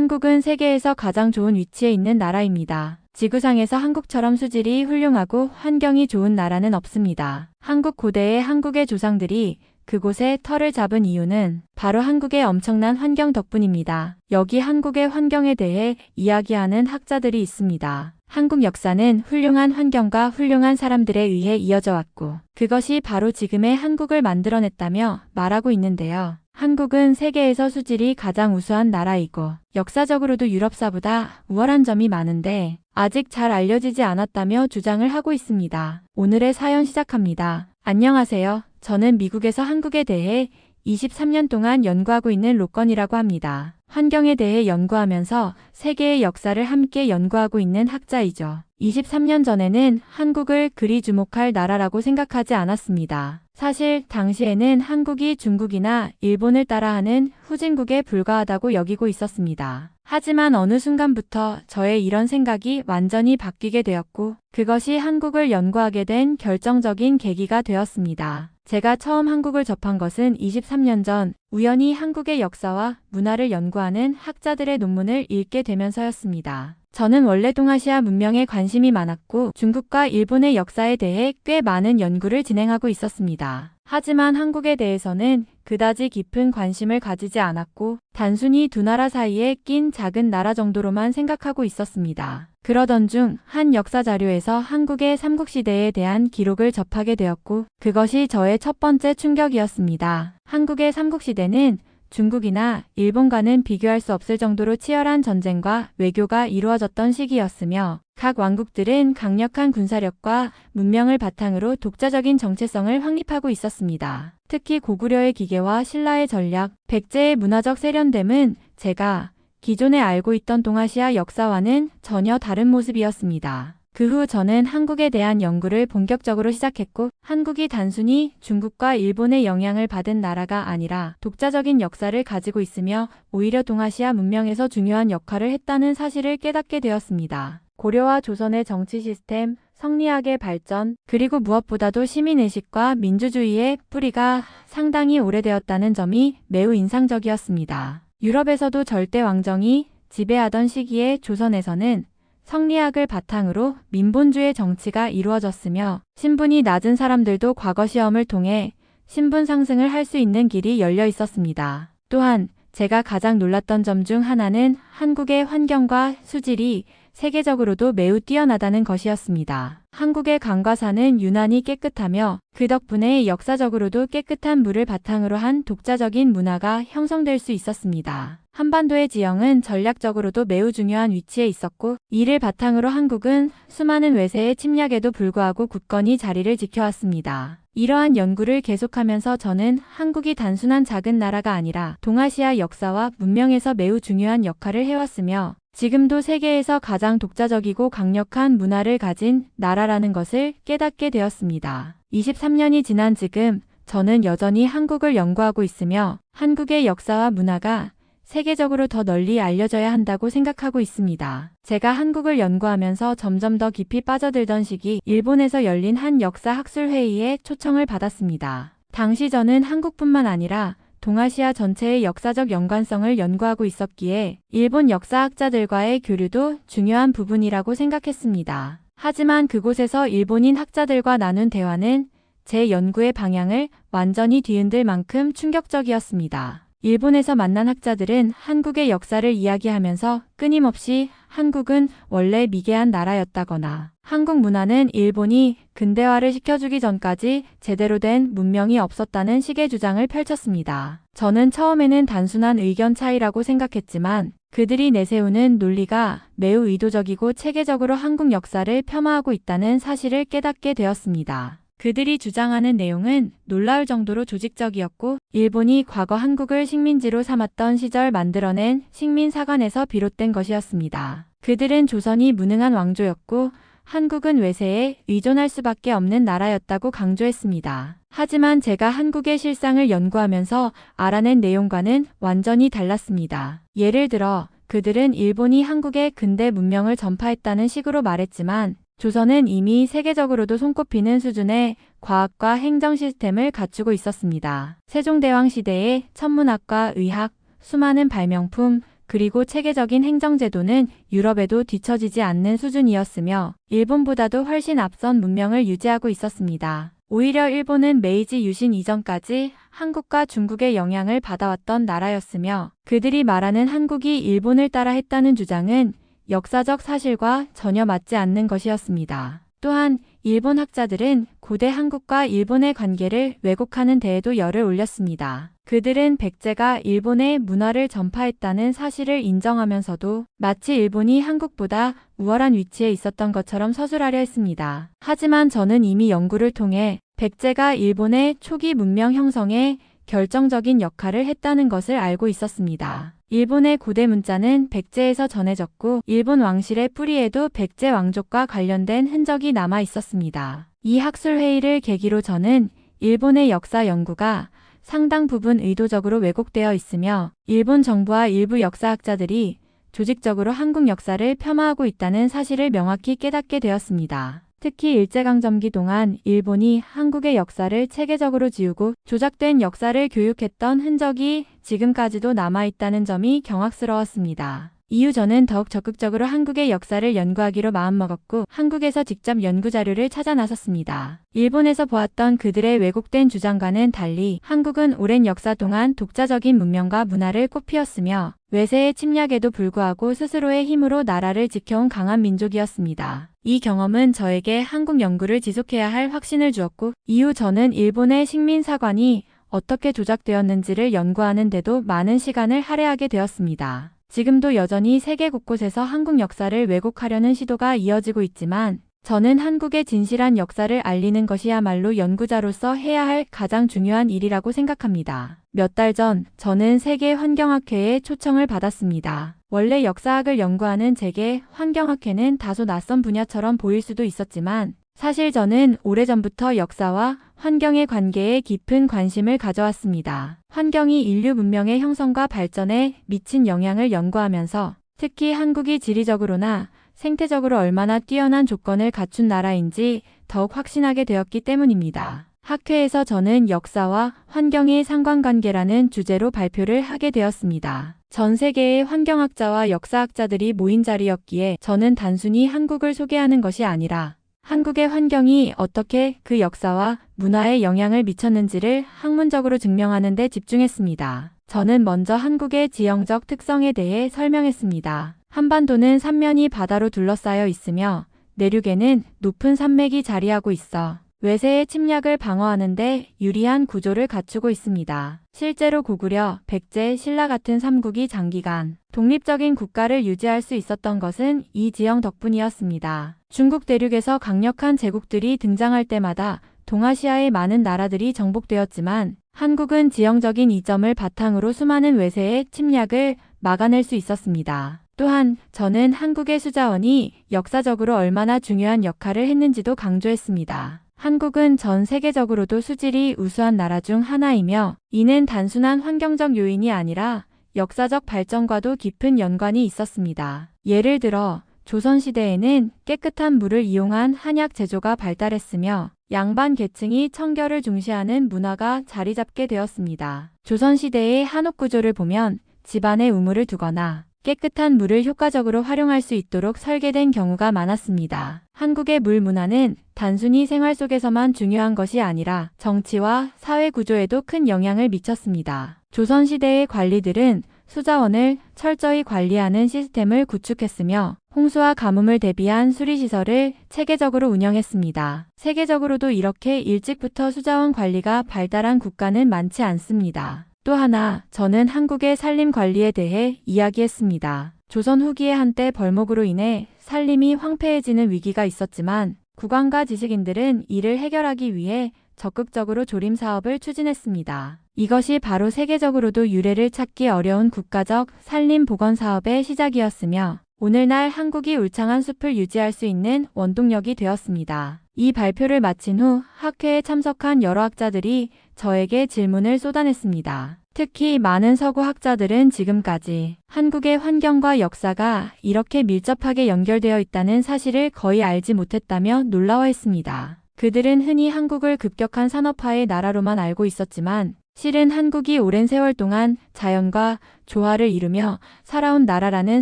한국은 세계에서 가장 좋은 위치에 있는 나라입니다. 지구상에서 한국처럼 수질이 훌륭하고 환경이 좋은 나라는 없습니다. 한국 고대의 한국의 조상들이 그곳에 터를 잡은 이유는 바로 한국의 엄청난 환경 덕분입니다. 여기 한국의 환경에 대해 이야기하는 학자들이 있습니다. 한국 역사는 훌륭한 환경과 훌륭한 사람들에 의해 이어져 왔고 그것이 바로 지금의 한국을 만들어냈다며 말하고 있는데요. 한국은 세계에서 수질이 가장 우수한 나라이고 역사적으로도 유럽사보다 우월한 점이 많은데 아직 잘 알려지지 않았다며 주장을 하고 있습니다. 오늘의 사연 시작합니다. 안녕하세요. 저는 미국에서 한국에 대해 23년 동안 연구하고 있는 로건이라고 합니다. 환경에 대해 연구하면서 세계의 역사를 함께 연구하고 있는 학자이죠. 23년 전에는 한국을 그리 주목할 나라라고 생각하지 않았습니다. 사실 당시에는 한국이 중국이나 일본을 따라하는 후진국에 불과하다고 여기고 있었습니다. 하지만 어느 순간부터 저의 이런 생각이 완전히 바뀌게 되었고 그것이 한국을 연구하게 된 결정적인 계기가 되었습니다. 제가 처음 한국을 접한 것은 23년 전 우연히 한국의 역사와 문화를 연구하는 학자들의 논문을 읽게 되면서였습니다. 저는 원래 동아시아 문명에 관심이 많았고 중국과 일본의 역사에 대해 꽤 많은 연구를 진행하고 있었습니다. 하지만 한국에 대해서는 그다지 깊은 관심을 가지지 않았고 단순히 두 나라 사이에 낀 작은 나라 정도로만 생각하고 있었습니다. 그러던 중 한 역사 자료에서 한국의 삼국시대에 대한 기록을 접하게 되었고 그것이 저의 첫 번째 충격이었습니다. 한국의 삼국시대는 중국이나 일본과는 비교할 수 없을 정도로 치열한 전쟁과 외교가 이루어졌던 시기였으며 각 왕국들은 강력한 군사력과 문명을 바탕으로 독자적인 정체성을 확립하고 있었습니다. 특히 고구려의 기계와 신라의 전략, 백제의 문화적 세련됨은 제가 기존에 알고 있던 동아시아 역사와는 전혀 다른 모습이었습니다. 그 후 저는 한국에 대한 연구를 본격적으로 시작했고 한국이 단순히 중국과 일본의 영향을 받은 나라가 아니라 독자적인 역사를 가지고 있으며 오히려 동아시아 문명에서 중요한 역할을 했다는 사실을 깨닫게 되었습니다. 고려와 조선의 정치 시스템, 성리학의 발전, 그리고 무엇보다도 시민의식과 민주주의의 뿌리가 상당히 오래되었다는 점이 매우 인상적이었습니다. 유럽에서도 절대 왕정이 지배하던 시기에 조선에서는 성리학을 바탕으로 민본주의 정치가 이루어졌으며 신분이 낮은 사람들도 과거 시험을 통해 신분 상승을 할 수 있는 길이 열려 있었습니다. 또한 제가 가장 놀랐던 점 중 하나는 한국의 환경과 수질이 세계적으로도 매우 뛰어나다는 것이었습니다. 한국의 강과 산은 유난히 깨끗하며 그 덕분에 역사적으로도 깨끗한 물을 바탕으로 한 독자적인 문화가 형성될 수 있었습니다. 한반도의 지형은 전략적으로도 매우 중요한 위치에 있었고 이를 바탕으로 한국은 수많은 외세의 침략에도 불구하고 굳건히 자리를 지켜왔습니다. 이러한 연구를 계속하면서 저는 한국이 단순한 작은 나라가 아니라 동아시아 역사와 문명에서 매우 중요한 역할을 해왔으며 지금도 세계에서 가장 독자적이고 강력한 문화를 가진 나라라는 것을 깨닫게 되었습니다. 23년이 지난 지금 저는 여전히 한국을 연구하고 있으며 한국의 역사와 문화가 세계적으로 더 널리 알려져야 한다고 생각하고 있습니다. 제가 한국을 연구하면서 점점 더 깊이 빠져들던 시기 일본에서 열린 한 역사 학술 회의에 초청을 받았습니다. 당시 저는 한국뿐만 아니라 동아시아 전체의 역사적 연관성을 연구하고 있었기에 일본 역사학자들과의 교류도 중요한 부분이라고 생각했습니다. 하지만 그곳에서 일본인 학자들과 나눈 대화는 제 연구의 방향을 완전히 뒤흔들 만큼 충격적이었습니다. 일본에서 만난 학자들은 한국의 역사를 이야기하면서 끊임없이 한국은 원래 미개한 나라였다거나 한국 문화는 일본이 근대화를 시켜주기 전까지 제대로 된 문명이 없었다는 식의 주장을 펼쳤습니다. 저는 처음에는 단순한 의견 차이라고 생각했지만 그들이 내세우는 논리가 매우 의도적이고 체계적으로 한국 역사를 폄하하고 있다는 사실을 깨닫게 되었습니다. 그들이 주장하는 내용은 놀라울 정도로 조직적이었고 일본이 과거 한국을 식민지로 삼았던 시절 만들어낸 식민사관에서 비롯된 것이었습니다. 그들은 조선이 무능한 왕조였고 한국은 외세에 의존할 수밖에 없는 나라였다고 강조했습니다. 하지만 제가 한국의 실상을 연구하면서 알아낸 내용과는 완전히 달랐습니다. 예를 들어 그들은 일본이 한국의 근대 문명을 전파했다는 식으로 말했지만 조선은 이미 세계적으로도 손꼽히는 수준의 과학과 행정 시스템을 갖추고 있었습니다. 세종대왕 시대에 천문학과 의학, 수많은 발명품, 그리고 체계적인 행정제도는 유럽에도 뒤처지지 않는 수준이었으며 일본보다도 훨씬 앞선 문명을 유지하고 있었습니다. 오히려 일본은 메이지 유신 이전까지 한국과 중국의 영향을 받아왔던 나라였으며 그들이 말하는 한국이 일본을 따라 했다는 주장은 역사적 사실과 전혀 맞지 않는 것이었습니다. 또한 일본 학자들은 고대 한국과 일본의 관계를 왜곡하는 데에도 열을 올렸습니다. 그들은 백제가 일본의 문화를 전파했다는 사실을 인정하면서도 마치 일본이 한국보다 우월한 위치에 있었던 것처럼 서술하려 했습니다. 하지만 저는 이미 연구를 통해 백제가 일본의 초기 문명 형성에 결정적인 역할을 했다는 것을 알고 있었습니다. 일본의 고대 문자는 백제에서 전해졌고 일본 왕실의 뿌리에도 백제 왕족과 관련된 흔적이 남아 있었습니다. 이 학술 회의를 계기로 저는 일본의 역사 연구가 상당 부분 의도적으로 왜곡되어 있으며 일본 정부와 일부 역사학자들이 조직적으로 한국 역사를 폄하하고 있다는 사실을 명확히 깨닫게 되었습니다. 특히 일제강점기 동안 일본이 한국의 역사를 체계적으로 지우고 조작된 역사를 교육했던 흔적이 지금까지도 남아있다는 점이 경악스러웠습니다. 이후 저는 더욱 적극적으로 한국의 역사를 연구하기로 마음먹었고 한국에서 직접 연구자료를 찾아 나섰습니다. 일본에서 보았던 그들의 왜곡된 주장과는 달리 한국은 오랜 역사 동안 독자적인 문명과 문화를 꽃피웠으며 외세의 침략에도 불구하고 스스로의 힘으로 나라를 지켜온 강한 민족이었습니다. 이 경험은 저에게 한국 연구를 지속해야 할 확신을 주었고 이후 저는 일본의 식민사관이 어떻게 조작되었는지를 연구하는 데도 많은 시간을 할애하게 되었습니다. 지금도 여전히 세계 곳곳에서 한국 역사를 왜곡하려는 시도가 이어지고 있지만 저는 한국의 진실한 역사를 알리는 것이야말로 연구자로서 해야 할 가장 중요한 일이라고 생각합니다. 몇 달 전 저는 세계환경학회에 초청을 받았습니다. 원래 역사학을 연구하는 제게 환경학회는 다소 낯선 분야처럼 보일 수도 있었지만 사실 저는 오래전부터 역사와 환경의 관계에 깊은 관심을 가져왔습니다. 환경이 인류 문명의 형성과 발전에 미친 영향을 연구하면서 특히 한국이 지리적으로나 생태적으로 얼마나 뛰어난 조건을 갖춘 나라인지 더욱 확신하게 되었기 때문입니다. 학회에서 저는 역사와 환경의 상관관계라는 주제로 발표를 하게 되었습니다. 전 세계의 환경학자와 역사학자들이 모인 자리였기에 저는 단순히 한국을 소개하는 것이 아니라 한국의 환경이 어떻게 그 역사와 문화에 영향을 미쳤는지를 학문적으로 증명하는 데 집중했습니다. 저는 먼저 한국의 지형적 특성에 대해 설명했습니다. 한반도는 삼면이 바다로 둘러싸여 있으며 내륙에는 높은 산맥이 자리하고 있어 외세의 침략을 방어하는 데 유리한 구조를 갖추고 있습니다. 실제로 고구려, 백제, 신라 같은 삼국이 장기간 독립적인 국가를 유지할 수 있었던 것은 이 지형 덕분이었습니다. 중국 대륙에서 강력한 제국들이 등장할 때마다 동아시아의 많은 나라들이 정복되었지만 한국은 지형적인 이점을 바탕으로 수많은 외세의 침략을 막아낼 수 있었습니다. 또한 저는 한국의 수자원이 역사적으로 얼마나 중요한 역할을 했는지도 강조했습니다. 한국은 전 세계적으로도 수질이 우수한 나라 중 하나이며 이는 단순한 환경적 요인이 아니라 역사적 발전과도 깊은 연관이 있었습니다. 예를 들어 조선시대에는 깨끗한 물을 이용한 한약 제조가 발달했으며 양반 계층이 청결을 중시하는 문화가 자리 잡게 되었습니다. 조선시대의 한옥 구조를 보면 집안에 우물을 두거나 깨끗한 물을 효과적으로 활용할 수 있도록 설계된 경우가 많았습니다. 한국의 물 문화는 단순히 생활 속에서만 중요한 것이 아니라 정치와 사회 구조에도 큰 영향을 미쳤습니다. 조선시대의 관리들은 수자원을 철저히 관리하는 시스템을 구축했으며 홍수와 가뭄을 대비한 수리시설을 체계적으로 운영했습니다. 세계적으로도 이렇게 일찍부터 수자원 관리가 발달한 국가는 많지 않습니다. 또 하나, 저는 한국의 산림 관리에 대해 이야기했습니다. 조선 후기에 한때 벌목으로 인해 산림이 황폐해지는 위기가 있었지만 국왕과 지식인들은 이를 해결하기 위해 적극적으로 조림 사업을 추진했습니다. 이것이 바로 세계적으로도 유례를 찾기 어려운 국가적 산림 복원 사업의 시작이었으며 오늘날 한국이 울창한 숲을 유지할 수 있는 원동력이 되었습니다. 이 발표를 마친 후 학회에 참석한 여러 학자들이 저에게 질문을 쏟아냈습니다. 특히 많은 서구 학자들은 지금까지 한국의 환경과 역사가 이렇게 밀접하게 연결되어 있다는 사실을 거의 알지 못했다며 놀라워했습니다. 그들은 흔히 한국을 급격한 산업화의 나라로만 알고 있었지만 실은 한국이 오랜 세월 동안 자연과 조화를 이루며 살아온 나라라는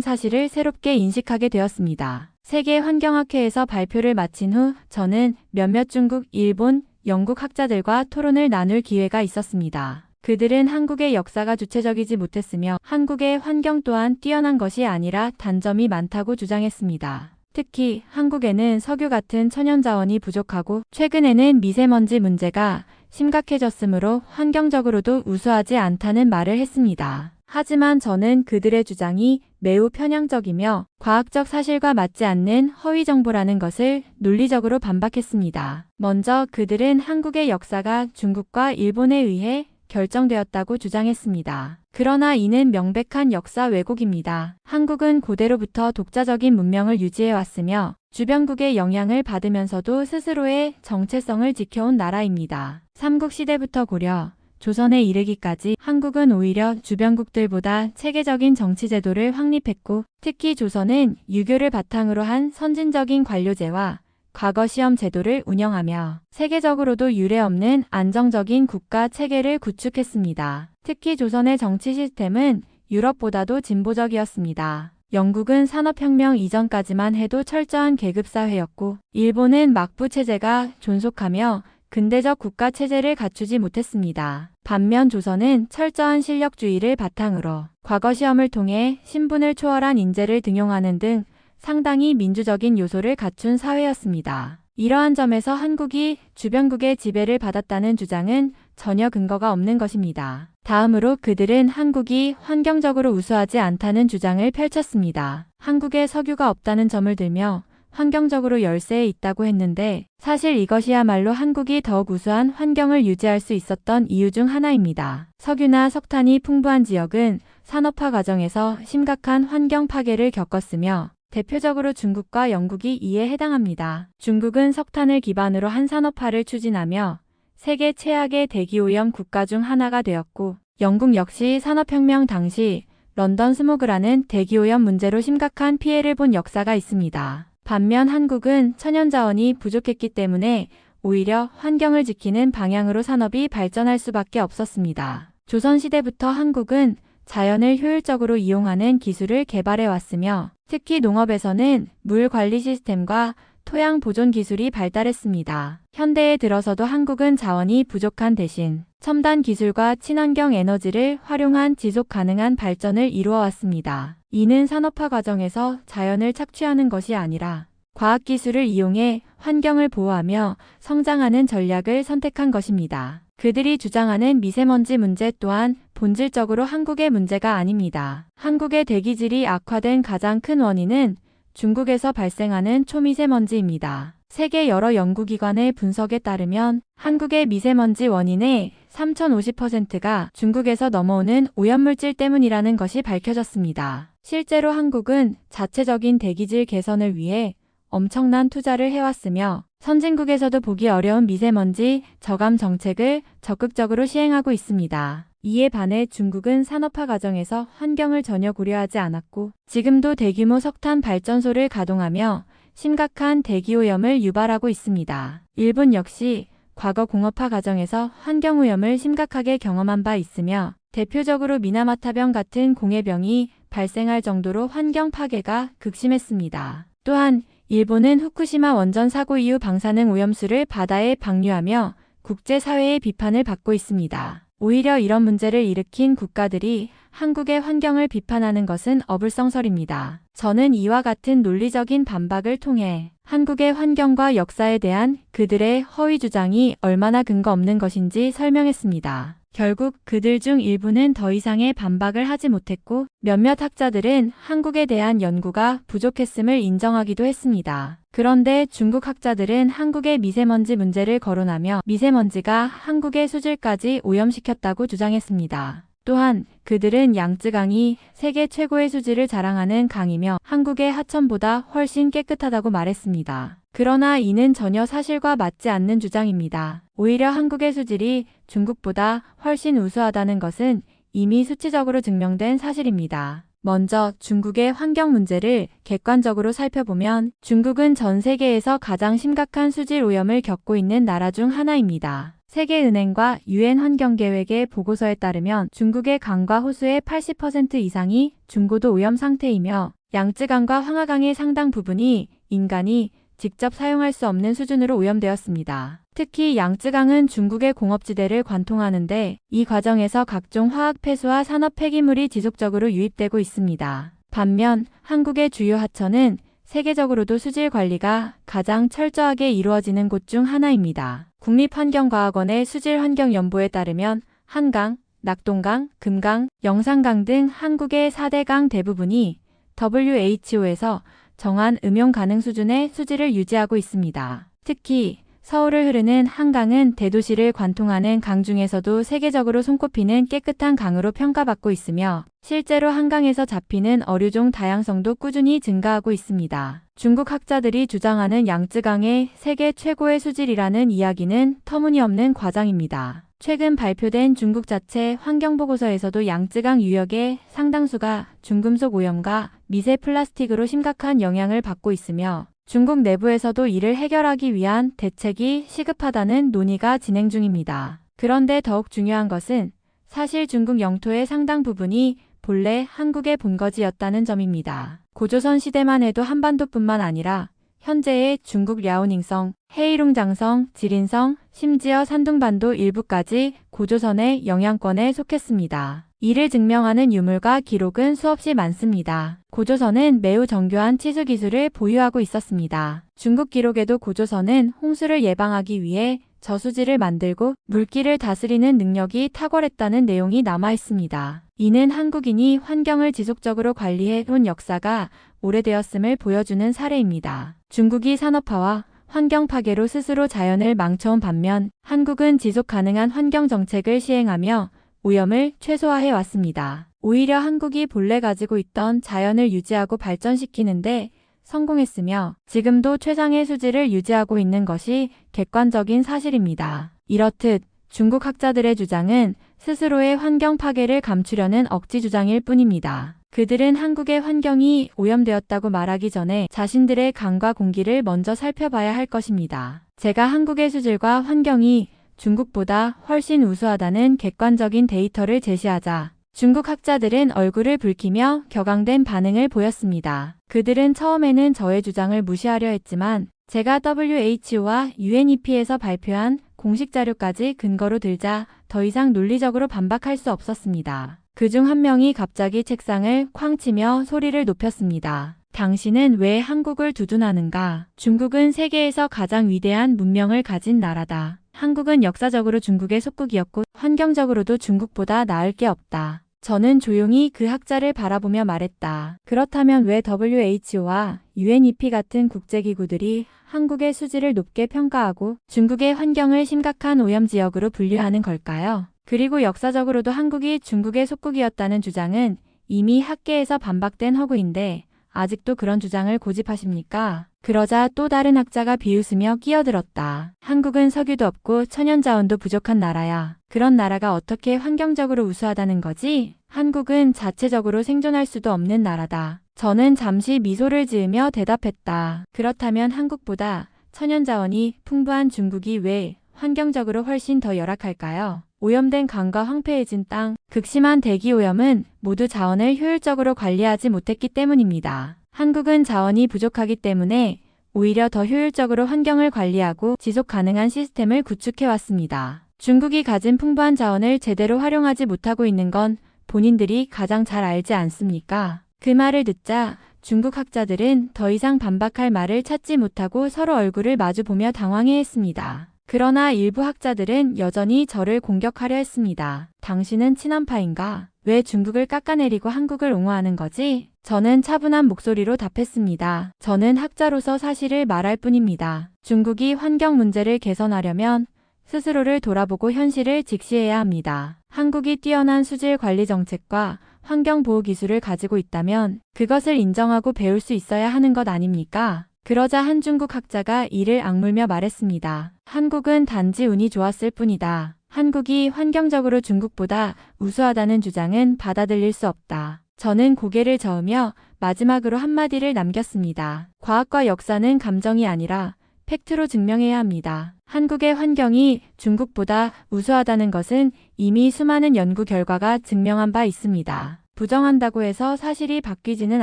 사실을 새롭게 인식하게 되었습니다. 세계환경학회에서 발표를 마친 후 저는 몇몇 중국, 일본, 영국 학자들과 토론을 나눌 기회가 있었습니다. 그들은 한국의 역사가 주체적이지 못했으며 한국의 환경 또한 뛰어난 것이 아니라 단점이 많다고 주장했습니다. 특히 한국에는 석유 같은 천연자원이 부족하고 최근에는 미세먼지 문제가 심각해졌으므로 환경적으로도 우수하지 않다는 말을 했습니다. 하지만 저는 그들의 주장이 매우 편향적이며 과학적 사실과 맞지 않는 허위 정보라는 것을 논리적으로 반박했습니다. 먼저 그들은 한국의 역사가 중국과 일본에 의해 결정되었다고 주장했습니다. 그러나 이는 명백한 역사 왜곡입니다. 한국은 고대로부터 독자적인 문명을 유지해왔으며 주변국의 영향을 받으면서도 스스로의 정체성을 지켜온 나라입니다. 삼국시대부터 고려, 조선에 이르기까지 한국은 오히려 주변국들보다 체계적인 정치제도를 확립했고 특히 조선은 유교를 바탕으로 한 선진적인 관료제와 과거 시험 제도를 운영하며 세계적으로도 유례없는 안정적인 국가 체계를 구축했습니다. 특히 조선의 정치 시스템은 유럽보다도 진보적이었습니다. 영국은 산업혁명 이전까지만 해도 철저한 계급사회였고 일본은 막부 체제가 존속하며 근대적 국가 체제를 갖추지 못했습니다. 반면 조선은 철저한 실력주의를 바탕으로 과거 시험을 통해 신분을 초월한 인재를 등용하는 등 상당히 민주적인 요소를 갖춘 사회였습니다. 이러한 점에서 한국이 주변국의 지배를 받았다는 주장은 전혀 근거가 없는 것입니다. 다음으로 그들은 한국이 환경적으로 우수하지 않다는 주장을 펼쳤습니다. 한국에 석유가 없다는 점을 들며 환경적으로 열세에 있다고 했는데 사실 이것이야말로 한국이 더욱 우수한 환경을 유지할 수 있었던 이유 중 하나입니다. 석유나 석탄이 풍부한 지역은 산업화 과정에서 심각한 환경 파괴를 겪었으며 대표적으로 중국과 영국이 이에 해당합니다. 중국은 석탄을 기반으로 한 산업화를 추진하며 세계 최악의 대기오염 국가 중 하나가 되었고 영국 역시 산업혁명 당시 런던 스모그라는 대기오염 문제로 심각한 피해를 본 역사가 있습니다. 반면 한국은 천연자원이 부족했기 때문에 오히려 환경을 지키는 방향으로 산업이 발전할 수밖에 없었습니다. 조선시대부터 한국은 자연을 효율적으로 이용하는 기술을 개발해 왔으며 특히 농업에서는 물 관리 시스템과 토양 보존 기술이 발달했습니다. 현대에 들어서도 한국은 자원이 부족한 대신 첨단 기술과 친환경 에너지를 활용한 지속 가능한 발전을 이루어 왔습니다. 이는 산업화 과정에서 자연을 착취하는 것이 아니라 과학기술을 이용해 환경을 보호하며 성장하는 전략을 선택한 것입니다. 그들이 주장하는 미세먼지 문제 또한 본질적으로 한국의 문제가 아닙니다. 한국의 대기질이 악화된 가장 큰 원인은 중국에서 발생하는 초미세먼지입니다. 세계 여러 연구기관의 분석에 따르면 한국의 미세먼지 원인의 3050%가 중국에서 넘어오는 오염물질 때문이라는 것이 밝혀졌습니다. 실제로 한국은 자체적인 대기질 개선을 위해 엄청난 투자를 해왔으며 선진국에서도 보기 어려운 미세먼지 저감 정책을 적극적으로 시행하고 있습니다. 이에 반해 중국은 산업화 과정에서 환경을 전혀 고려하지 않았고 지금도 대규모 석탄 발전소를 가동하며 심각한 대기오염을 유발하고 있습니다. 일본 역시 과거 공업화 과정에서 환경오염을 심각하게 경험한 바 있으며 대표적으로 미나마타병 같은 공해병이 발생할 정도로 환경 파괴가 극심했습니다. 또한 일본은 후쿠시마 원전 사고 이후 방사능 오염수를 바다에 방류하며 국제사회의 비판을 받고 있습니다. 오히려 이런 문제를 일으킨 국가들이 한국의 환경을 비판하는 것은 어불성설입니다. 저는 이와 같은 논리적인 반박을 통해 한국의 환경과 역사에 대한 그들의 허위 주장이 얼마나 근거 없는 것인지 설명했습니다. 결국 그들 중 일부는 더 이상의 반박을 하지 못했고 몇몇 학자들은 한국에 대한 연구가 부족했음을 인정하기도 했습니다. 그런데 중국 학자들은 한국의 미세먼지 문제를 거론하며 미세먼지가 한국의 수질까지 오염시켰다고 주장했습니다. 또한 그들은 양쯔강이 세계 최고의 수질을 자랑하는 강이며 한국의 하천보다 훨씬 깨끗하다고 말했습니다. 그러나 이는 전혀 사실과 맞지 않는 주장입니다. 오히려 한국의 수질이 중국보다 훨씬 우수하다는 것은 이미 수치적으로 증명된 사실입니다. 먼저 중국의 환경 문제를 객관적으로 살펴보면 중국은 전 세계에서 가장 심각한 수질 오염을 겪고 있는 나라 중 하나입니다. 세계은행과 유엔 환경계획의 보고서에 따르면 중국의 강과 호수의 80% 이상이 중고도 오염 상태이며 양쯔강과 황하강의 상당 부분이 인간이 직접 사용할 수 없는 수준으로 오염되었습니다. 특히 양쯔강은 중국의 공업지대를 관통하는데 이 과정에서 각종 화학 폐수와 산업 폐기물이 지속적으로 유입되고 있습니다. 반면 한국의 주요 하천은 세계적으로도 수질 관리가 가장 철저하게 이루어지는 곳 중 하나입니다. 국립환경과학원의 수질환경연보에 따르면 한강, 낙동강, 금강, 영산강 등 한국의 4대 강 대부분이 WHO에서 정한 음용 가능 수준의 수질을 유지하고 있습니다. 특히 서울을 흐르는 한강은 대도시를 관통하는 강 중에서도 세계적으로 손꼽히는 깨끗한 강으로 평가받고 있으며 실제로 한강에서 잡히는 어류종 다양성도 꾸준히 증가하고 있습니다. 중국 학자들이 주장하는 양쯔강의 세계 최고의 수질이라는 이야기는 터무니없는 과장입니다. 최근 발표된 중국 자체 환경보고서에서도 양쯔강 유역의 상당수가 중금속 오염과 미세 플라스틱으로 심각한 영향을 받고 있으며 중국 내부에서도 이를 해결하기 위한 대책이 시급하다는 논의가 진행 중입니다. 그런데 더욱 중요한 것은 사실 중국 영토의 상당 부분이 본래 한국의 본거지였다는 점입니다. 고조선 시대만 해도 한반도뿐만 아니라 현재의 중국 랴오닝성, 헤이룽장성, 지린성, 심지어 산둥반도 일부까지 고조선의 영향권에 속했습니다. 이를 증명하는 유물과 기록은 수없이 많습니다. 고조선은 매우 정교한 치수 기술을 보유하고 있었습니다. 중국 기록에도 고조선은 홍수를 예방하기 위해 저수지를 만들고 물길을 다스리는 능력이 탁월했다는 내용이 남아 있습니다. 이는 한국인이 환경을 지속적으로 관리해 온 역사가 오래되었음을 보여주는 사례입니다. 중국이 산업화와 환경 파괴로 스스로 자연을 망쳐온 반면 한국은 지속 가능한 환경 정책을 시행하며 오염을 최소화해 왔습니다. 오히려 한국이 본래 가지고 있던 자연을 유지하고 발전시키는데 성공했으며 지금도 최상의 수질을 유지하고 있는 것이 객관적인 사실입니다. 이렇듯 중국 학자들의 주장은 스스로의 환경 파괴를 감추려는 억지 주장일 뿐입니다. 그들은 한국의 환경이 오염되었다고 말하기 전에 자신들의 강과 공기를 먼저 살펴봐야 할 것입니다. 제가 한국의 수질과 환경이 중국보다 훨씬 우수하다는 객관적인 데이터를 제시하자 중국 학자들은 얼굴을 붉히며 격앙된 반응을 보였습니다. 그들은 처음에는 저의 주장을 무시하려 했지만 제가 WHO와 UNEP에서 발표한 공식 자료까지 근거로 들자 더 이상 논리적으로 반박할 수 없었습니다. 그중 한 명이 갑자기 책상을 쾅 치며 소리를 높였습니다. 당신은 왜 한국을 두둔하는가? 중국은 세계에서 가장 위대한 문명을 가진 나라다. 한국은 역사적으로 중국의 속국이었고 환경적으로도 중국보다 나을 게 없다. 저는 조용히 그 학자를 바라보며 말했다. 그렇다면 왜 WHO와 UNEP 같은 국제기구들이 한국의 수질을 높게 평가하고 중국의 환경을 심각한 오염지역으로 분류하는 걸까요? 그리고 역사적으로도 한국이 중국의 속국이었다는 주장은 이미 학계에서 반박된 허구인데 아직도 그런 주장을 고집하십니까? 그러자 또 다른 학자가 비웃으며 끼어들었다. 한국은 석유도 없고 천연자원도 부족한 나라야. 그런 나라가 어떻게 환경적으로 우수하다는 거지? 한국은 자체적으로 생존할 수도 없는 나라다. 저는 잠시 미소를 지으며 대답했다. 그렇다면 한국보다 천연자원이 풍부한 중국이 왜 환경적으로 훨씬 더 열악할까요? 오염된 강과 황폐해진 땅, 극심한 대기오염은 모두 자원을 효율적으로 관리하지 못했기 때문입니다. 한국은 자원이 부족하기 때문에 오히려 더 효율적으로 환경을 관리하고 지속 가능한 시스템을 구축해왔습니다. 중국이 가진 풍부한 자원을 제대로 활용하지 못하고 있는 건 본인들이 가장 잘 알지 않습니까? 그 말을 듣자 중국 학자들은 더 이상 반박할 말을 찾지 못하고 서로 얼굴을 마주보며 당황해했습니다. 그러나 일부 학자들은 여전히 저를 공격하려 했습니다. 당신은 친한파인가? 왜 중국을 깎아내리고 한국을 옹호하는 거지? 저는 차분한 목소리로 답했습니다. 저는 학자로서 사실을 말할 뿐입니다. 중국이 환경 문제를 개선하려면 스스로를 돌아보고 현실을 직시해야 합니다. 한국이 뛰어난 수질 관리 정책과 환경 보호 기술을 가지고 있다면 그것을 인정하고 배울 수 있어야 하는 것 아닙니까? 그러자 한 중국 학자가 이를 악물며 말했습니다. 한국은 단지 운이 좋았을 뿐이다. 한국이 환경적으로 중국보다 우수하다는 주장은 받아들일 수 없다. 저는 고개를 저으며 마지막으로 한마디를 남겼습니다. 과학과 역사는 감정이 아니라 팩트로 증명해야 합니다. 한국의 환경이 중국보다 우수하다는 것은 이미 수많은 연구 결과가 증명한 바 있습니다. 부정한다고 해서 사실이 바뀌지는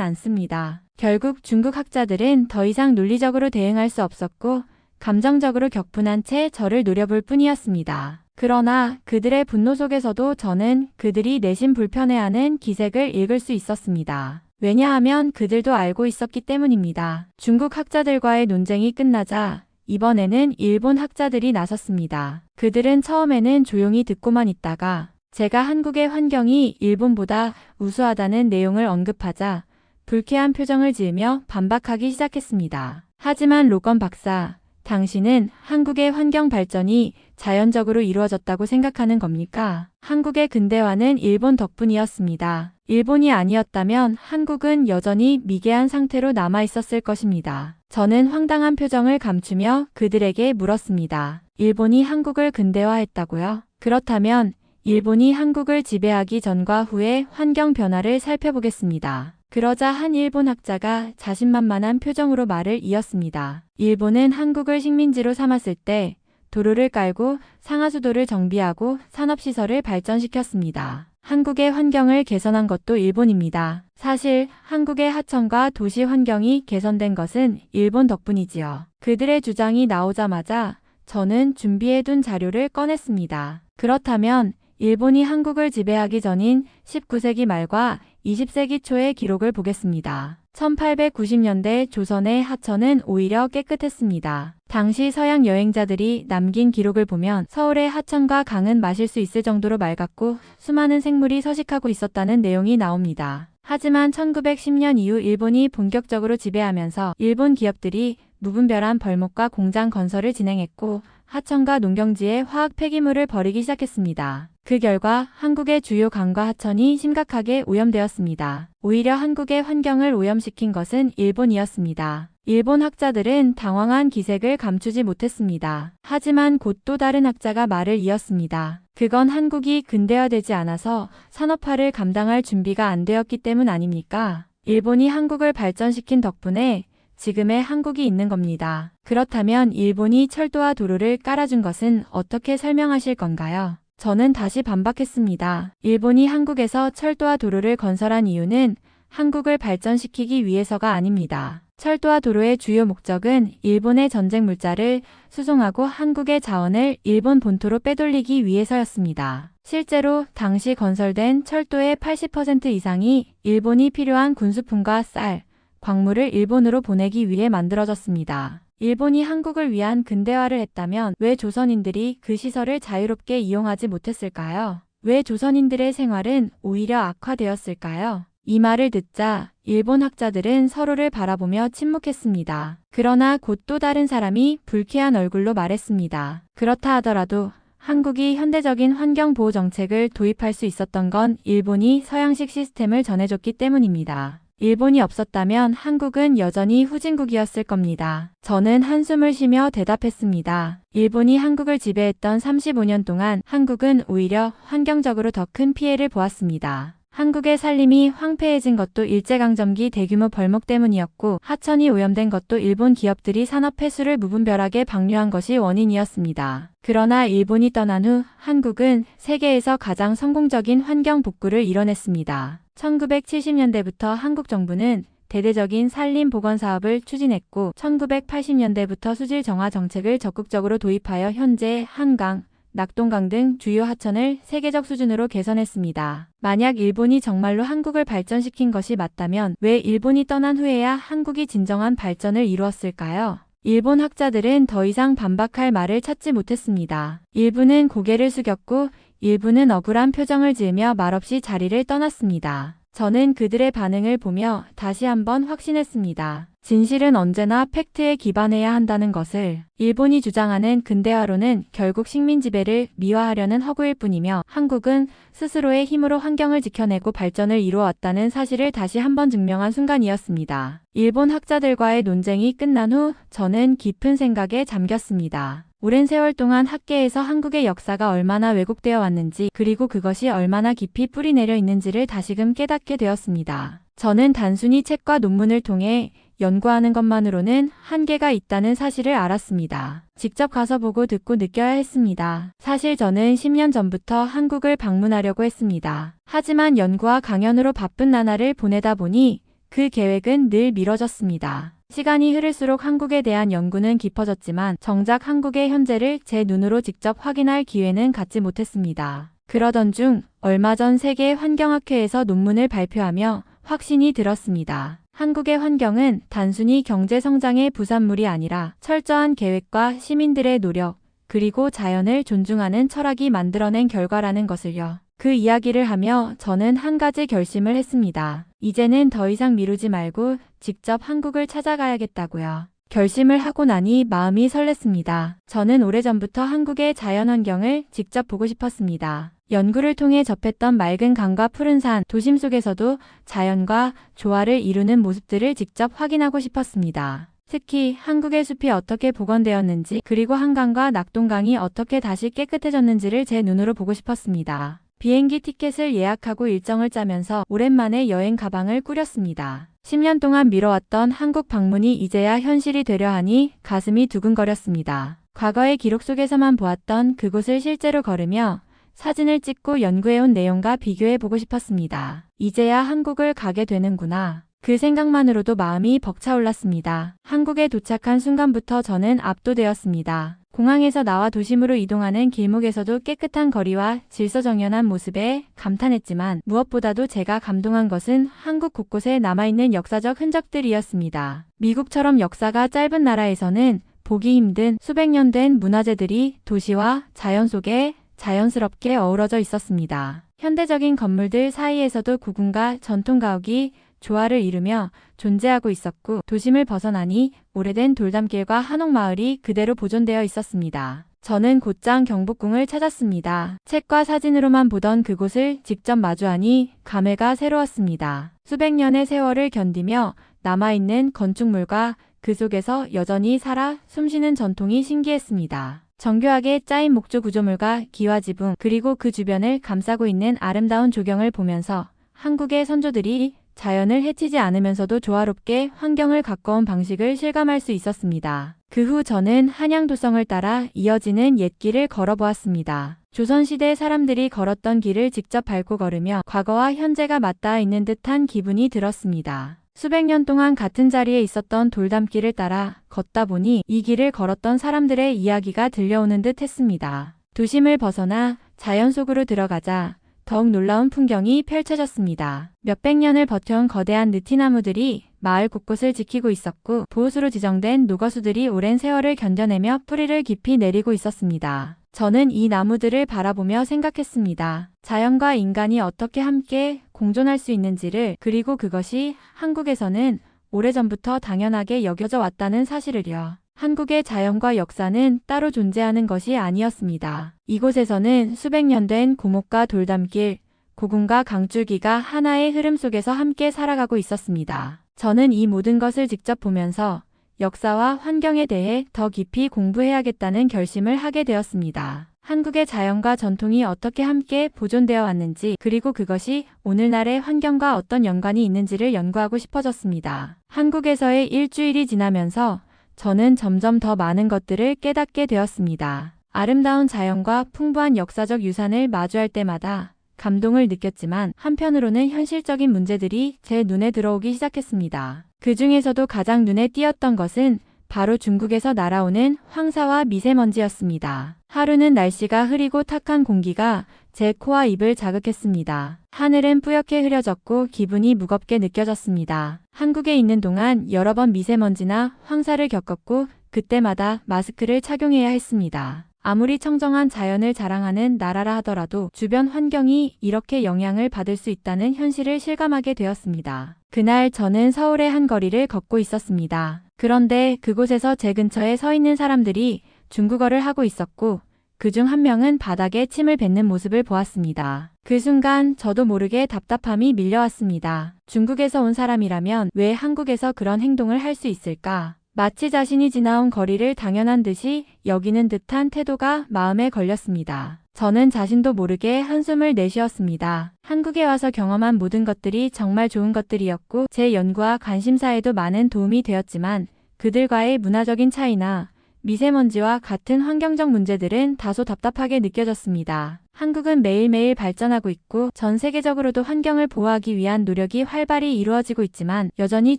않습니다. 결국 중국 학자들은 더 이상 논리적으로 대응할 수 없었고 감정적으로 격분한 채 저를 노려볼 뿐이었습니다. 그러나 그들의 분노 속에서도 저는 그들이 내심 불편해하는 기색을 읽을 수 있었습니다. 왜냐하면 그들도 알고 있었기 때문입니다. 중국 학자들과의 논쟁이 끝나자 이번에는 일본 학자들이 나섰습니다. 그들은 처음에는 조용히 듣고만 있다가 제가 한국의 환경이 일본보다 우수하다는 내용을 언급하자 불쾌한 표정을 지으며 반박하기 시작했습니다. 하지만 로건 박사, 당신은 한국의 환경 발전이 자연적으로 이루어졌다고 생각하는 겁니까? 한국의 근대화는 일본 덕분이었습니다. 일본이 아니었다면 한국은 여전히 미개한 상태로 남아 있었을 것입니다. 저는 황당한 표정을 감추며 그들에게 물었습니다. 일본이 한국을 근대화했다고요? 그렇다면 일본이 한국을 지배하기 전과 후의 환경 변화를 살펴보겠습니다. 그러자 한 일본 학자가 자신만만한 표정으로 말을 이었습니다. 일본은 한국을 식민지로 삼았을 때 도로를 깔고 상하수도를 정비하고 산업시설을 발전시켰습니다. 한국의 환경을 개선한 것도 일본입니다. 사실 한국의 하천과 도시 환경이 개선된 것은 일본 덕분이지요. 그들의 주장이 나오자마자 저는 준비해둔 자료를 꺼냈습니다. 그렇다면 일본이 한국을 지배하기 전인 19세기 말과 20세기 초의 기록을 보겠습니다. 1890년대 조선의 하천은 오히려 깨끗했습니다. 당시 서양 여행자들이 남긴 기록을 보면 서울의 하천과 강은 마실 수 있을 정도로 맑았고 수많은 생물이 서식하고 있었다는 내용이 나옵니다. 하지만 1910년 이후 일본이 본격적으로 지배하면서 일본 기업들이 무분별한 벌목과 공장 건설을 진행했고 하천과 농경지에 화학 폐기물을 버리기 시작했습니다. 그 결과 한국의 주요 강과 하천이 심각하게 오염되었습니다. 오히려 한국의 환경을 오염시킨 것은 일본이었습니다. 일본 학자들은 당황한 기색을 감추지 못했습니다. 하지만 곧 또 다른 학자가 말을 이었습니다. 그건 한국이 근대화되지 않아서 산업화를 감당할 준비가 안 되었기 때문 아닙니까? 일본이 한국을 발전시킨 덕분에 지금의 한국이 있는 겁니다. 그렇다면 일본이 철도와 도로를 깔아준 것은 어떻게 설명하실 건가요? 저는 다시 반박했습니다. 일본이 한국에서 철도와 도로를 건설한 이유는 한국을 발전시키기 위해서가 아닙니다. 철도와 도로의 주요 목적은 일본의 전쟁 물자를 수송하고 한국의 자원을 일본 본토로 빼돌리기 위해서였습니다. 실제로 당시 건설된 철도의 80% 이상이 일본이 필요한 군수품과 쌀, 광물을 일본으로 보내기 위해 만들어졌습니다. 일본이 한국을 위한 근대화를 했다면 왜 조선인들이 그 시설을 자유롭게 이용하지 못했을까요? 왜 조선인들의 생활은 오히려 악화되었을까요? 이 말을 듣자 일본 학자들은 서로를 바라보며 침묵했습니다. 그러나 곧 또 다른 사람이 불쾌한 얼굴로 말했습니다. 그렇다 하더라도 한국이 현대적인 환경보호 정책을 도입할 수 있었던 건 일본이 서양식 시스템을 전해줬기 때문입니다. 일본이 없었다면 한국은 여전히 후진국이었을 겁니다. 저는 한숨을 쉬며 대답했습니다. 일본이 한국을 지배했던 35년 동안 한국은 오히려 환경적으로 더 큰 피해를 보았습니다. 한국의 산림이 황폐해진 것도 일제강점기 대규모 벌목 때문이었고 하천이 오염된 것도 일본 기업들이 산업 폐수를 무분별하게 방류한 것이 원인이었습니다. 그러나 일본이 떠난 후 한국은 세계에서 가장 성공적인 환경 복구를 이뤄냈습니다. 1970년대부터 한국 정부는 대대적인 산림 복원 사업을 추진했고 1980년대부터 수질 정화 정책을 적극적으로 도입하여 현재 한강, 낙동강 등 주요 하천을 세계적 수준으로 개선했습니다. 만약 일본이 정말로 한국을 발전시킨 것이 맞다면 왜 일본이 떠난 후에야 한국이 진정한 발전을 이루었을까요? 일본 학자들은 더 이상 반박할 말을 찾지 못했습니다. 일부는 고개를 숙였고 일부는 억울한 표정을 지으며 말없이 자리를 떠났습니다. 저는 그들의 반응을 보며 다시 한번 확신했습니다. 진실은 언제나 팩트에 기반해야 한다는 것을. 일본이 주장하는 근대화론은 결국 식민 지배를 미화하려는 허구일 뿐이며 한국은 스스로의 힘으로 환경을 지켜내고 발전을 이루어왔다는 사실을 다시 한번 증명한 순간이었습니다. 일본 학자들과의 논쟁이 끝난 후 저는 깊은 생각에 잠겼습니다. 오랜 세월 동안 학계에서 한국의 역사가 얼마나 왜곡되어 왔는지 그리고 그것이 얼마나 깊이 뿌리내려 있는지를 다시금 깨닫게 되었습니다. 저는 단순히 책과 논문을 통해 연구하는 것만으로는 한계가 있다는 사실을 알았습니다. 직접 가서 보고 듣고 느껴야 했습니다. 사실 저는 10년 전부터 한국을 방문하려고 했습니다. 하지만 연구와 강연으로 바쁜 나날을 보내다 보니 그 계획은 늘 미뤄졌습니다. 시간이 흐를수록 한국에 대한 연구는 깊어졌지만 정작 한국의 현재를 제 눈으로 직접 확인할 기회는 갖지 못했습니다. 그러던 중 얼마 전 세계 환경학회에서 논문을 발표하며 확신이 들었습니다. 한국의 환경은 단순히 경제 성장의 부산물이 아니라 철저한 계획과 시민들의 노력, 그리고 자연을 존중하는 철학이 만들어낸 결과라는 것을요. 그 이야기를 하며 저는 한 가지 결심을 했습니다. 이제는 더 이상 미루지 말고 직접 한국을 찾아가야겠다고요. 결심을 하고 나니 마음이 설렜습니다. 저는 오래전부터 한국의 자연환경을 직접 보고 싶었습니다. 연구를 통해 접했던 맑은 강과 푸른 산, 도심 속에서도 자연과 조화를 이루는 모습들을 직접 확인하고 싶었습니다. 특히 한국의 숲이 어떻게 복원되었는지, 그리고 한강과 낙동강이 어떻게 다시 깨끗해졌는지를 제 눈으로 보고 싶었습니다. 비행기 티켓을 예약하고 일정을 짜면서 오랜만에 여행 가방을 꾸렸습니다. 10년 동안 미뤄왔던 한국 방문이 이제야 현실이 되려 하니 가슴이 두근거렸습니다. 과거의 기록 속에서만 보았던 그곳을 실제로 걸으며 사진을 찍고 연구해온 내용과 비교해보고 싶었습니다. 이제야 한국을 가게 되는구나. 그 생각만으로도 마음이 벅차올랐습니다. 한국에 도착한 순간부터 저는 압도되었습니다. 공항에서 나와 도심으로 이동하는 길목에서도 깨끗한 거리와 질서정연한 모습에 감탄했지만 무엇보다도 제가 감동한 것은 한국 곳곳에 남아있는 역사적 흔적들이었습니다. 미국처럼 역사가 짧은 나라에서는 보기 힘든 수백 년 된 문화재들이 도시와 자연 속에 자연스럽게 어우러져 있었습니다. 현대적인 건물들 사이에서도 구군과 전통 가옥이 조화를 이루며 존재하고 있었고, 도심을 벗어나니 오래된 돌담길과 한옥마을이 그대로 보존되어 있었습니다. 저는 곧장 경복궁을 찾았습니다. 책과 사진으로만 보던 그곳을 직접 마주하니 감회가 새로웠습니다. 수백 년의 세월을 견디며 남아있는 건축물과 그 속에서 여전히 살아 숨쉬는 전통이 신기했습니다. 정교하게 짜인 목조 구조물과 기와 지붕, 그리고 그 주변을 감싸고 있는 아름다운 조경을 보면서 한국의 선조들이 자연을 해치지 않으면서도 조화롭게 환경을 가꿔온 방식을 실감할 수 있었습니다. 그 후 저는 한양도성을 따라 이어지는 옛길을 걸어보았습니다. 조선시대 사람들이 걸었던 길을 직접 밟고 걸으며 과거와 현재가 맞닿아 있는 듯한 기분이 들었습니다. 수백 년 동안 같은 자리에 있었던 돌담길을 따라 걷다 보니 이 길을 걸었던 사람들의 이야기가 들려오는 듯 했습니다. 도심을 벗어나 자연 속으로 들어가자 더욱 놀라운 풍경이 펼쳐졌습니다. 몇백 년을 버텨온 거대한 느티나무들이 마을 곳곳을 지키고 있었고, 보호수로 지정된 녹어수들이 오랜 세월을 견뎌내며 뿌리를 깊이 내리고 있었습니다. 저는 이 나무들을 바라보며 생각했습니다. 자연과 인간이 어떻게 함께 공존할 수 있는지를, 그리고 그것이 한국에서는 오래전부터 당연하게 여겨져 왔다는 사실을요. 한국의 자연과 역사는 따로 존재하는 것이 아니었습니다. 이곳에서는 수백 년 된 고목과 돌담길, 고군과 강줄기가 하나의 흐름 속에서 함께 살아가고 있었습니다. 저는 이 모든 것을 직접 보면서 역사와 환경에 대해 더 깊이 공부해야겠다는 결심을 하게 되었습니다. 한국의 자연과 전통이 어떻게 함께 보존되어 왔는지, 그리고 그것이 오늘날의 환경과 어떤 연관이 있는지를 연구하고 싶어졌습니다. 한국에서의 일주일이 지나면서 저는 점점 더 많은 것들을 깨닫게 되었습니다. 아름다운 자연과 풍부한 역사적 유산을 마주할 때마다 감동을 느꼈지만, 한편으로는 현실적인 문제들이 제 눈에 들어오기 시작했습니다. 그 중에서도 가장 눈에 띄었던 것은 바로 중국에서 날아오는 황사와 미세먼지였습니다. 하루는 날씨가 흐리고 탁한 공기가 제 코와 입을 자극했습니다. 하늘은 뿌옇게 흐려졌고 기분이 무겁게 느껴졌습니다. 한국에 있는 동안 여러 번 미세먼지나 황사를 겪었고, 그때마다 마스크를 착용해야 했습니다. 아무리 청정한 자연을 자랑하는 나라라 하더라도 주변 환경이 이렇게 영향을 받을 수 있다는 현실을 실감하게 되었습니다. 그날 저는 서울의 한 거리를 걷고 있었습니다. 그런데 그곳에서 제 근처에 서 있는 사람들이 중국어를 하고 있었고, 그중 한 명은 바닥에 침을 뱉는 모습을 보았습니다. 그 순간 저도 모르게 답답함이 밀려왔습니다. 중국에서 온 사람이라면 왜 한국에서 그런 행동을 할 수 있을까? 마치 자신이 지나온 거리를 당연한 듯이 여기는 듯한 태도가 마음에 걸렸습니다. 저는 자신도 모르게 한숨을 내쉬었습니다. 한국에 와서 경험한 모든 것들이 정말 좋은 것들이었고 제 연구와 관심사에도 많은 도움이 되었지만 그들과의 문화적인 차이나 미세먼지와 같은 환경적 문제들은 다소 답답하게 느껴졌습니다. 한국은 매일매일 발전하고 있고 전 세계적으로도 환경을 보호하기 위한 노력이 활발히 이루어지고 있지만 여전히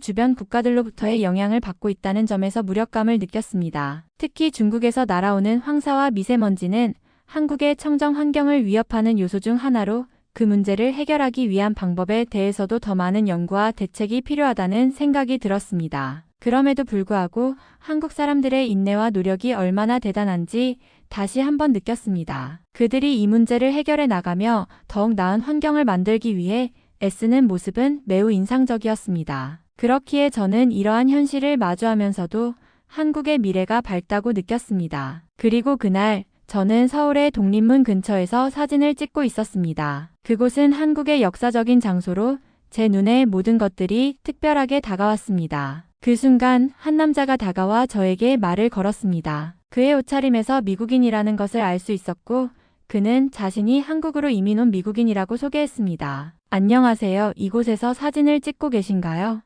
주변 국가들로부터의 영향을 받고 있다는 점에서 무력감을 느꼈습니다. 특히 중국에서 날아오는 황사와 미세먼지는 한국의 청정 환경을 위협하는 요소 중 하나로 그 문제를 해결하기 위한 방법에 대해서도 더 많은 연구와 대책이 필요하다는 생각이 들었습니다. 그럼에도 불구하고 한국 사람들의 인내와 노력이 얼마나 대단한지 다시 한번 느꼈습니다. 그들이 이 문제를 해결해 나가며 더욱 나은 환경을 만들기 위해 애쓰는 모습은 매우 인상적이었습니다. 그렇기에 저는 이러한 현실을 마주하면서도 한국의 미래가 밝다고 느꼈습니다. 그리고 그날 저는 서울의 독립문 근처에서 사진을 찍고 있었습니다. 그곳은 한국의 역사적인 장소로 제 눈에 모든 것들이 특별하게 다가왔습니다. 그 순간 한 남자가 다가와 저에게 말을 걸었습니다. 그의 옷차림에서 미국인이라는 것을 알 수 있었고 그는 자신이 한국으로 이민 온 미국인이라고 소개했습니다. 안녕하세요. 이곳에서 사진을 찍고 계신가요?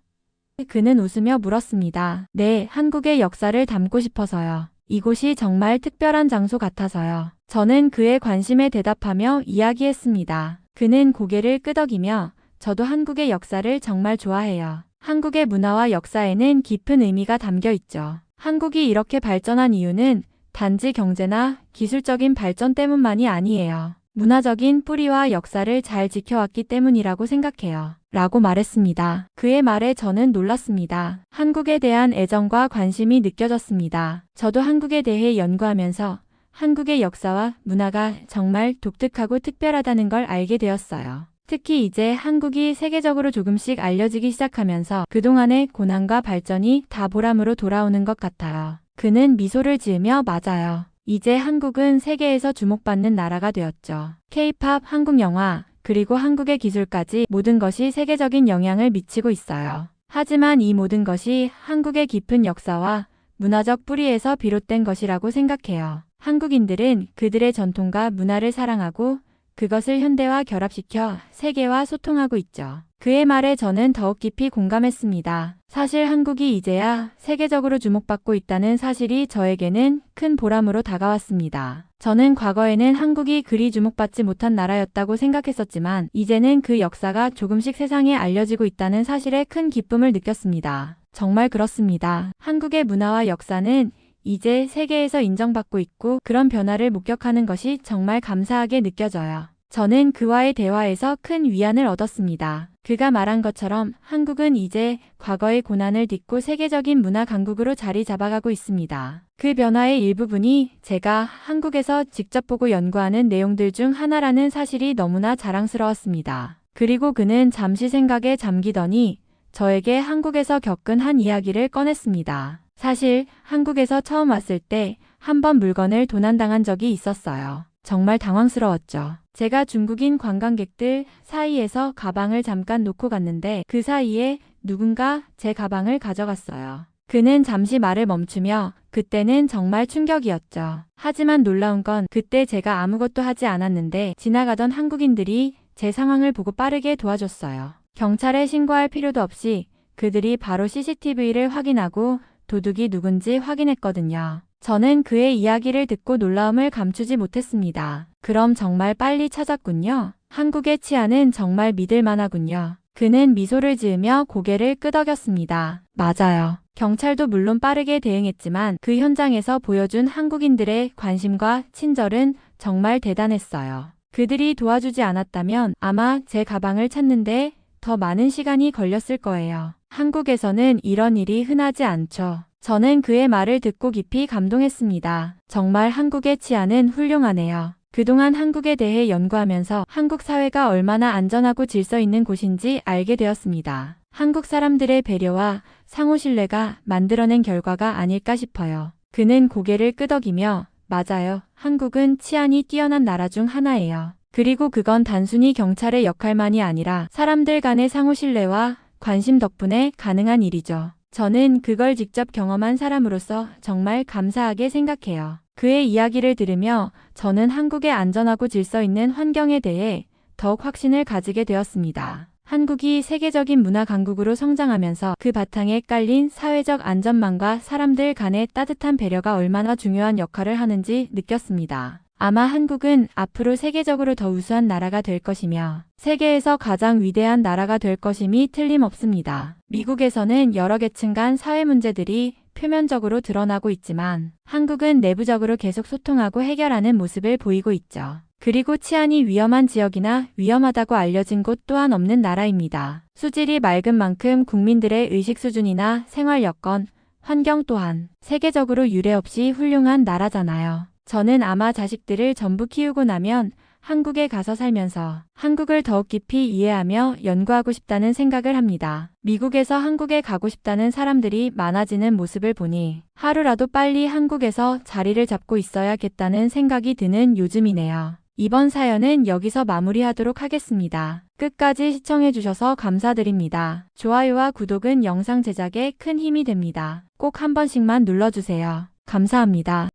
그는 웃으며 물었습니다. 네, 한국의 역사를 담고 싶어서요. 이곳이 정말 특별한 장소 같아서요. 저는 그의 관심에 대답하며 이야기했습니다. 그는 고개를 끄덕이며 저도 한국의 역사를 정말 좋아해요. 한국의 문화와 역사에는 깊은 의미가 담겨 있죠. 한국이 이렇게 발전한 이유는 단지 경제나 기술적인 발전 때문만이 아니에요. 문화적인 뿌리와 역사를 잘 지켜왔기 때문이라고 생각해요. 라고 말했습니다. 그의 말에 저는 놀랐습니다. 한국에 대한 애정과 관심이 느껴졌습니다. 저도 한국에 대해 연구하면서 한국의 역사와 문화가 정말 독특하고 특별하다는 걸 알게 되었어요. 특히 이제 한국이 세계적으로 조금씩 알려지기 시작하면서 그동안의 고난과 발전이 다 보람으로 돌아오는 것 같아요. 그는 미소를 지으며 맞아요. 이제 한국은 세계에서 주목받는 나라가 되었죠. K-팝, 한국 영화, 그리고 한국의 기술까지 모든 것이 세계적인 영향을 미치고 있어요. 하지만 이 모든 것이 한국의 깊은 역사와 문화적 뿌리에서 비롯된 것이라고 생각해요. 한국인들은 그들의 전통과 문화를 사랑하고 그것을 현대와 결합시켜 세계와 소통하고 있죠. 그의 말에 저는 더욱 깊이 공감했습니다. 사실 한국이 이제야 세계적으로 주목받고 있다는 사실이 저에게는 큰 보람으로 다가왔습니다. 저는 과거에는 한국이 그리 주목받지 못한 나라였다고 생각했었지만 이제는 그 역사가 조금씩 세상에 알려지고 있다는 사실에 큰 기쁨을 느꼈습니다. 정말 그렇습니다. 한국의 문화와 역사는 이제 세계에서 인정받고 있고 그런 변화를 목격하는 것이 정말 감사하게 느껴져요. 저는 그와의 대화에서 큰 위안을 얻었습니다. 그가 말한 것처럼 한국은 이제 과거의 고난을 딛고 세계적인 문화 강국으로 자리 잡아가고 있습니다. 그 변화의 일부분이 제가 한국에서 직접 보고 연구하는 내용들 중 하나라는 사실이 너무나 자랑스러웠습니다. 그리고 그는 잠시 생각에 잠기더니 저에게 한국에서 겪은 한 이야기를 꺼냈습니다. 사실 한국에서 처음 왔을 때 한 번 물건을 도난당한 적이 있었어요. 정말 당황스러웠죠. 제가 중국인 관광객들 사이에서 가방을 잠깐 놓고 갔는데 그 사이에 누군가 제 가방을 가져갔어요. 그는 잠시 말을 멈추며 그때는 정말 충격이었죠. 하지만 놀라운 건 그때 제가 아무것도 하지 않았는데 지나가던 한국인들이 제 상황을 보고 빠르게 도와줬어요. 경찰에 신고할 필요도 없이 그들이 바로 CCTV를 확인하고 도둑이 누군지 확인했거든요. 저는 그의 이야기를 듣고 놀라움을 감추지 못했습니다. 그럼 정말 빨리 찾았군요. 한국의 치안은 정말 믿을 만하군요. 그는 미소를 지으며 고개를 끄덕였습니다. 맞아요. 경찰도 물론 빠르게 대응했지만 그 현장에서 보여준 한국인들의 관심과 친절은 정말 대단했어요. 그들이 도와주지 않았다면 아마 제 가방을 찾는데 더 많은 시간이 걸렸을 거예요. 한국에서는 이런 일이 흔하지 않죠. 저는 그의 말을 듣고 깊이 감동했습니다. 정말 한국의 치안은 훌륭하네요. 그동안 한국에 대해 연구하면서 한국 사회가 얼마나 안전하고 질서 있는 곳인지 알게 되었습니다. 한국 사람들의 배려와 상호 신뢰가 만들어낸 결과가 아닐까 싶어요. 그는 고개를 끄덕이며 맞아요. 한국은 치안이 뛰어난 나라 중 하나예요. 그리고 그건 단순히 경찰의 역할만이 아니라 사람들 간의 상호 신뢰와 관심 덕분에 가능한 일이죠. 저는 그걸 직접 경험한 사람으로서 정말 감사하게 생각해요. 그의 이야기를 들으며 저는 한국의 안전하고 질서 있는 환경에 대해 더욱 확신을 가지게 되었습니다. 한국이 세계적인 문화 강국으로 성장하면서 그 바탕에 깔린 사회적 안전망과 사람들 간의 따뜻한 배려가 얼마나 중요한 역할을 하는지 느꼈습니다. 아마 한국은 앞으로 세계적으로 더 우수한 나라가 될 것이며 세계에서 가장 위대한 나라가 될 것임이 틀림없습니다. 미국에서는 여러 계층 간 사회 문제들이 표면적으로 드러나고 있지만 한국은 내부적으로 계속 소통하고 해결하는 모습을 보이고 있죠. 그리고 치안이 위험한 지역이나 위험하다고 알려진 곳 또한 없는 나라입니다. 수질이 맑은 만큼 국민들의 의식 수준이나 생활 여건, 환경 또한 세계적으로 유례없이 훌륭한 나라잖아요. 저는 아마 자식들을 전부 키우고 나면 한국에 가서 살면서 한국을 더욱 깊이 이해하며 연구하고 싶다는 생각을 합니다. 미국에서 한국에 가고 싶다는 사람들이 많아지는 모습을 보니 하루라도 빨리 한국에서 자리를 잡고 있어야겠다는 생각이 드는 요즘이네요. 이번 사연은 여기서 마무리하도록 하겠습니다. 끝까지 시청해주셔서 감사드립니다. 좋아요와 구독은 영상 제작에 큰 힘이 됩니다. 꼭 한 번씩만 눌러주세요. 감사합니다.